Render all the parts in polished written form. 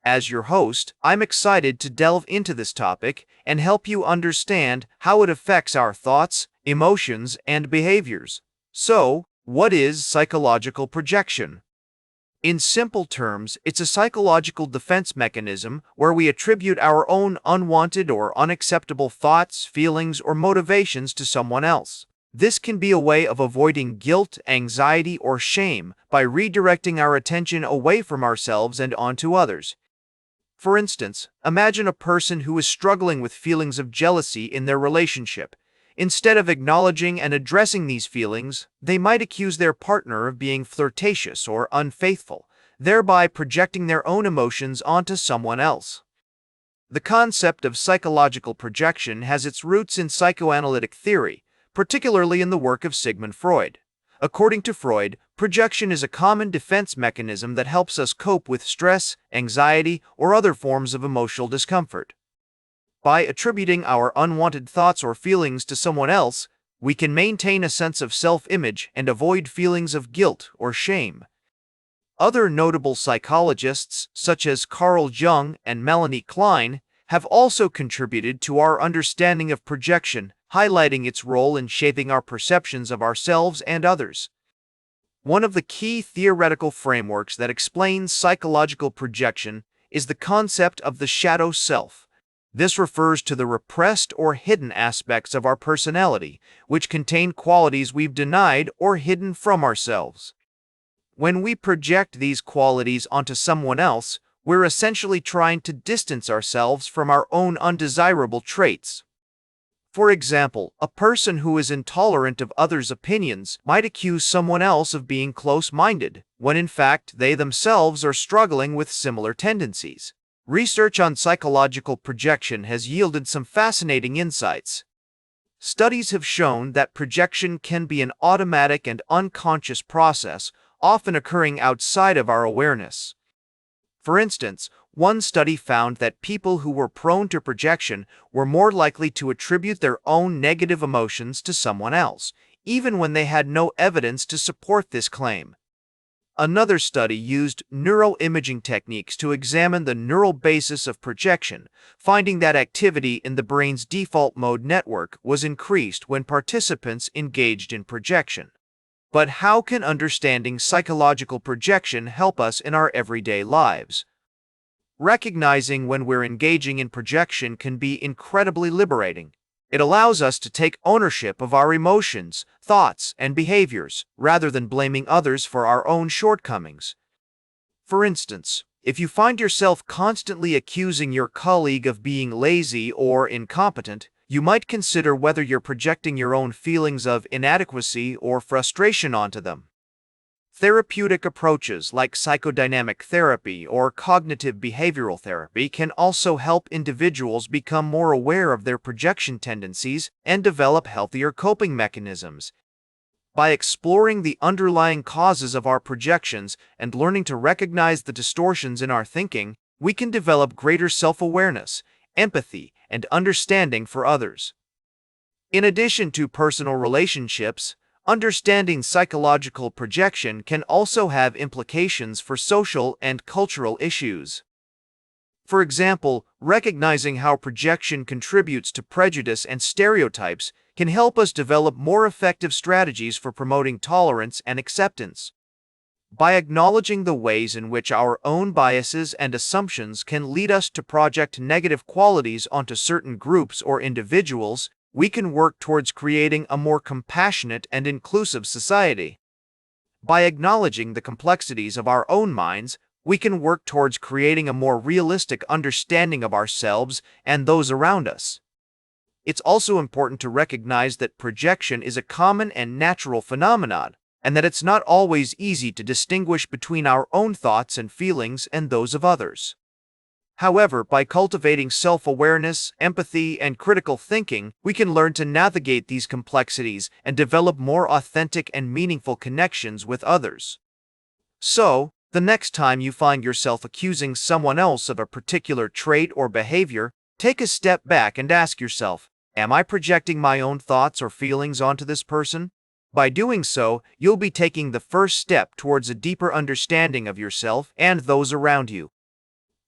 As your host, I'm excited to delve into this topic and help you understand how it affects our thoughts, emotions, and behaviors. So, what is psychological projection? In simple terms, it's a psychological defense mechanism where we attribute our own unwanted or unacceptable thoughts, feelings, or motivations to someone else. This can be a way of avoiding guilt, anxiety, or shame by redirecting our attention away from ourselves and onto others. For instance, imagine a person who is struggling with feelings of jealousy in their relationship. Instead of acknowledging and addressing these feelings, they might accuse their partner of being flirtatious or unfaithful, thereby projecting their own emotions onto someone else. The concept of psychological projection has its roots in psychoanalytic theory, particularly in the work of Sigmund Freud. According to Freud, projection is a common defense mechanism that helps us cope with stress, anxiety, or other forms of emotional discomfort. By attributing our unwanted thoughts or feelings to someone else, we can maintain a sense of self-image and avoid feelings of guilt or shame. Other notable psychologists, such as Carl Jung and Melanie Klein, have also contributed to our understanding of projection, highlighting its role in shaping our perceptions of ourselves and others. One of the key theoretical frameworks that explains psychological projection is the concept of the shadow self. This refers to the repressed or hidden aspects of our personality, which contain qualities we've denied or hidden from ourselves. When we project these qualities onto someone else, we're essentially trying to distance ourselves from our own undesirable traits. For example, a person who is intolerant of others' opinions might accuse someone else of being close-minded, when in fact they themselves are struggling with similar tendencies. Research on psychological projection has yielded some fascinating insights. Studies have shown that projection can be an automatic and unconscious process, often occurring outside of our awareness. For instance, one study found that people who were prone to projection were more likely to attribute their own negative emotions to someone else, even when they had no evidence to support this claim. Another study used neuroimaging techniques to examine the neural basis of projection, finding that activity in the brain's default mode network was increased when participants engaged in projection. But how can understanding psychological projection help us in our everyday lives? Recognizing when we're engaging in projection can be incredibly liberating. It allows us to take ownership of our emotions, thoughts, and behaviors, rather than blaming others for our own shortcomings. For instance, if you find yourself constantly accusing your colleague of being lazy or incompetent, you might consider whether you're projecting your own feelings of inadequacy or frustration onto them. Therapeutic approaches like psychodynamic therapy or cognitive behavioral therapy can also help individuals become more aware of their projection tendencies and develop healthier coping mechanisms. By exploring the underlying causes of our projections and learning to recognize the distortions in our thinking, we can develop greater self-awareness, empathy, and understanding for others. In addition to personal relationships, understanding psychological projection can also have implications for social and cultural issues. For example, recognizing how projection contributes to prejudice and stereotypes can help us develop more effective strategies for promoting tolerance and acceptance. By acknowledging the ways in which our own biases and assumptions can lead us to project negative qualities onto certain groups or individuals, we can work towards creating a more compassionate and inclusive society. By acknowledging the complexities of our own minds, we can work towards creating a more realistic understanding of ourselves and those around us. It's also important to recognize that projection is a common and natural phenomenon, and that it's not always easy to distinguish between our own thoughts and feelings and those of others. However, by cultivating self-awareness, empathy, and critical thinking, we can learn to navigate these complexities and develop more authentic and meaningful connections with others. So, the next time you find yourself accusing someone else of a particular trait or behavior, take a step back and ask yourself, am I projecting my own thoughts or feelings onto this person? By doing so, you'll be taking the first step towards a deeper understanding of yourself and those around you.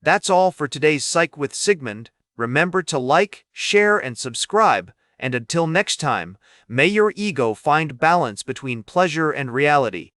That's all for today's Psych with Sigmund. Remember to like, share, and subscribe. And until next time, may your ego find balance between pleasure and reality.